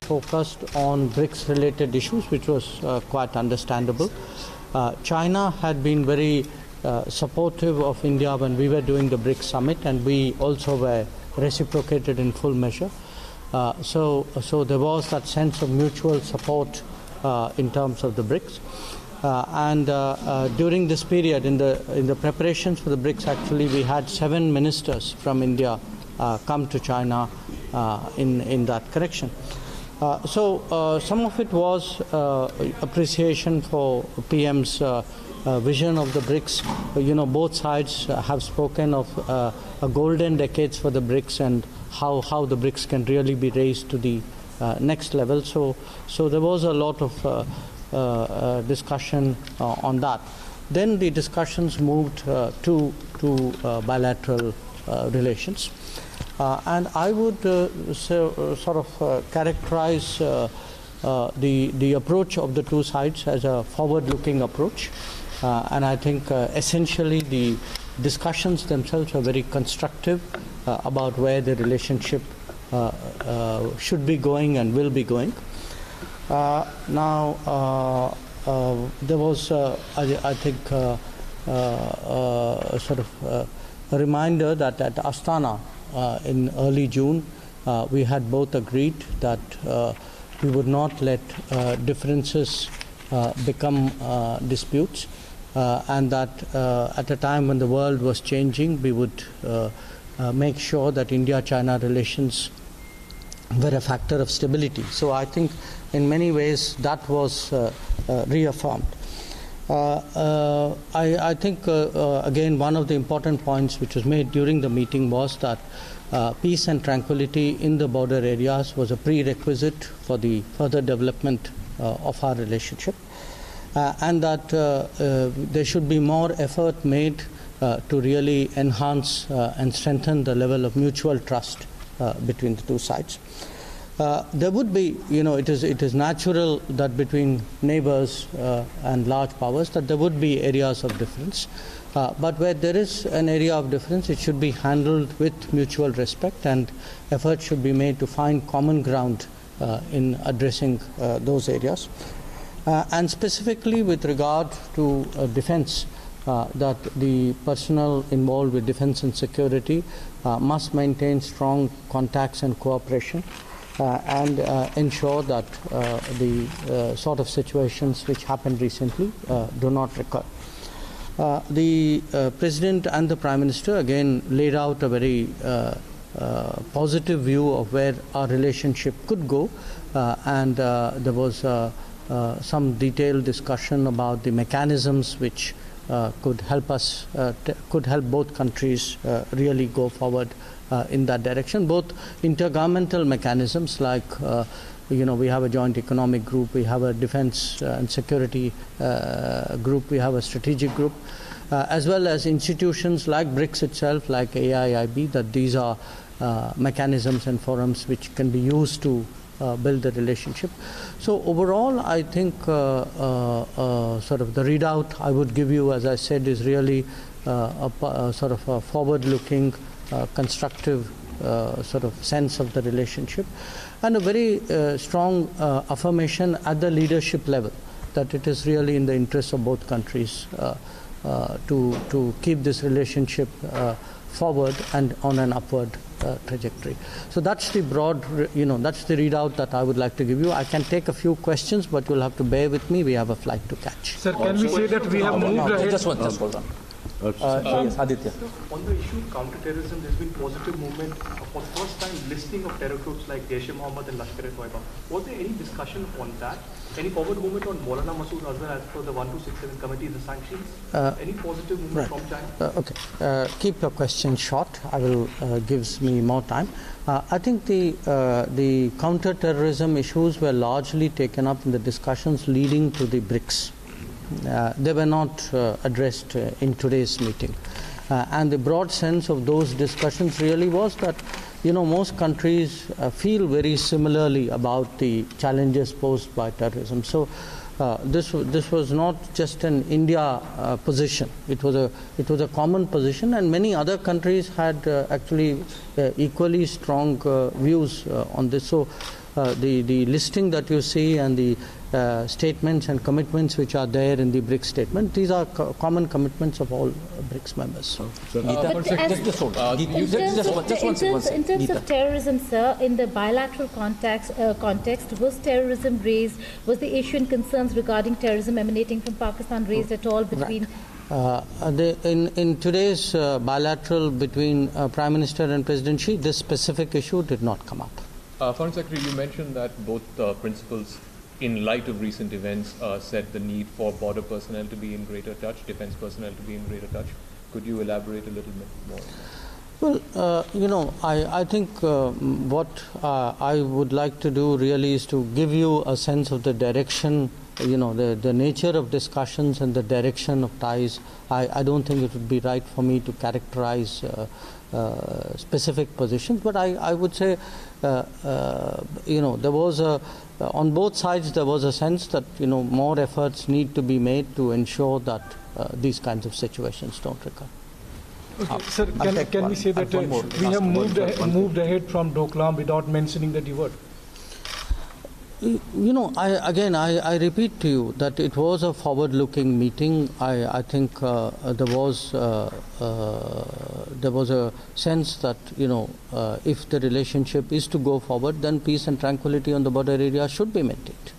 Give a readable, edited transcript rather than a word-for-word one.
focused on BRICS-related issues, which was quite understandable. China had been very supportive of India when we were doing the BRICS summit, and we also were reciprocated in full measure. So there was that sense of mutual support in terms of the BRICS. During this period, in the preparations for the BRICS, actually we had 7 ministers from India come to China in that connection. Some of it was appreciation for PM's vision of the BRICS. Both sides have spoken of a golden decades for the BRICS and how the BRICS can really be raised to the next level. So there was a lot of discussion on that. Then the discussions moved to bilateral relations. And I would sort of characterize the approach of the two sides as a forward-looking approach. And I think essentially the discussions themselves are very constructive about where the relationship should be going and will be going. Now, there was, I think, sort of a reminder that at Astana in early June, we had both agreed that we would not let differences become disputes, and that at a time when the world was changing, we would make sure that India-China relations were a factor of stability. So I think in many ways that was reaffirmed. I think, again, one of the important points which was made during the meeting was that peace and tranquility in the border areas was a prerequisite for the further development of our relationship, and that there should be more effort made to really enhance and strengthen the level of mutual trust between the two sides. There would be, it is natural that between neighbors and large powers that there would be areas of difference. But where there is an area of difference, it should be handled with mutual respect, and efforts should be made to find common ground in addressing those areas. And specifically with regard to defense, that the personnel involved with defense and security must maintain strong contacts and cooperation, and ensure that the sort of situations which happened recently do not recur. The President and the Prime Minister again laid out a very positive view of where our relationship could go, and there was some detailed discussion about the mechanisms which could help us, could help both countries really go forward in that direction. Both intergovernmental mechanisms like we have a joint economic group, we have a defense and security group, we have a strategic group, as well as institutions like BRICS itself, like AIIB, that these are mechanisms and forums which can be used to build the relationship. So overall, I think sort of the readout I would give you, as I said, is really a sort of a forward-looking, constructive sort of sense of the relationship, and a very strong affirmation at the leadership level that it is really in the interest of both countries to keep this relationship forward and on an upward trajectory. So that's the broad, that's the readout that I would like to give you. I can take a few questions, but you'll have to bear with me. We have a flight to catch. Sir, can we say that we have moved ahead? Just hold on. Yes, Aditya. So on the issue of counterterrorism, there's been positive movement for the first time listing of terror groups like Jaish-e-Mohammed and Lashkar-e-Toiba. Was there any discussion on that? Any forward movement on Maulana Masood Azhar as per the 1267 committee, the sanctions? Any positive movement from China? Okay. Keep your question short. I will gives me more time. I think the counter-terrorism issues were largely taken up in the discussions leading to the BRICS. They were not addressed in today's meeting. And the broad sense of those discussions really was that, most countries feel very similarly about the challenges posed by terrorism. So this was not just an India position. It was a common position, and many other countries had actually equally strong views on this. So the listing that you see and the statements and commitments which are there in the BRICS statement, these are common commitments of all BRICS members. In terms of terrorism, sir, in the bilateral context, was terrorism raised, was the Asian concerns regarding terrorism emanating from Pakistan raised at all between... In today's bilateral between Prime Minister and President Xi, this specific issue did not come up. Foreign Secretary, you mentioned that both principals, in light of recent events, said the need for border personnel to be in greater touch, defense personnel to be in greater touch. Could you elaborate a little bit more? Well, I think what I would like to do really is to give you a sense of the direction, the nature of discussions and the direction of ties. I don't think it would be right for me to characterize specific positions, but I would say, there was on both sides there was a sense that more efforts need to be made to ensure that these kinds of situations don't recur. Okay, sir, can we say that we have moved ahead from Doklam without mentioning the D word? I repeat to you that it was a forward-looking meeting. I think there was a sense that if the relationship is to go forward, then peace and tranquility on the border area should be maintained.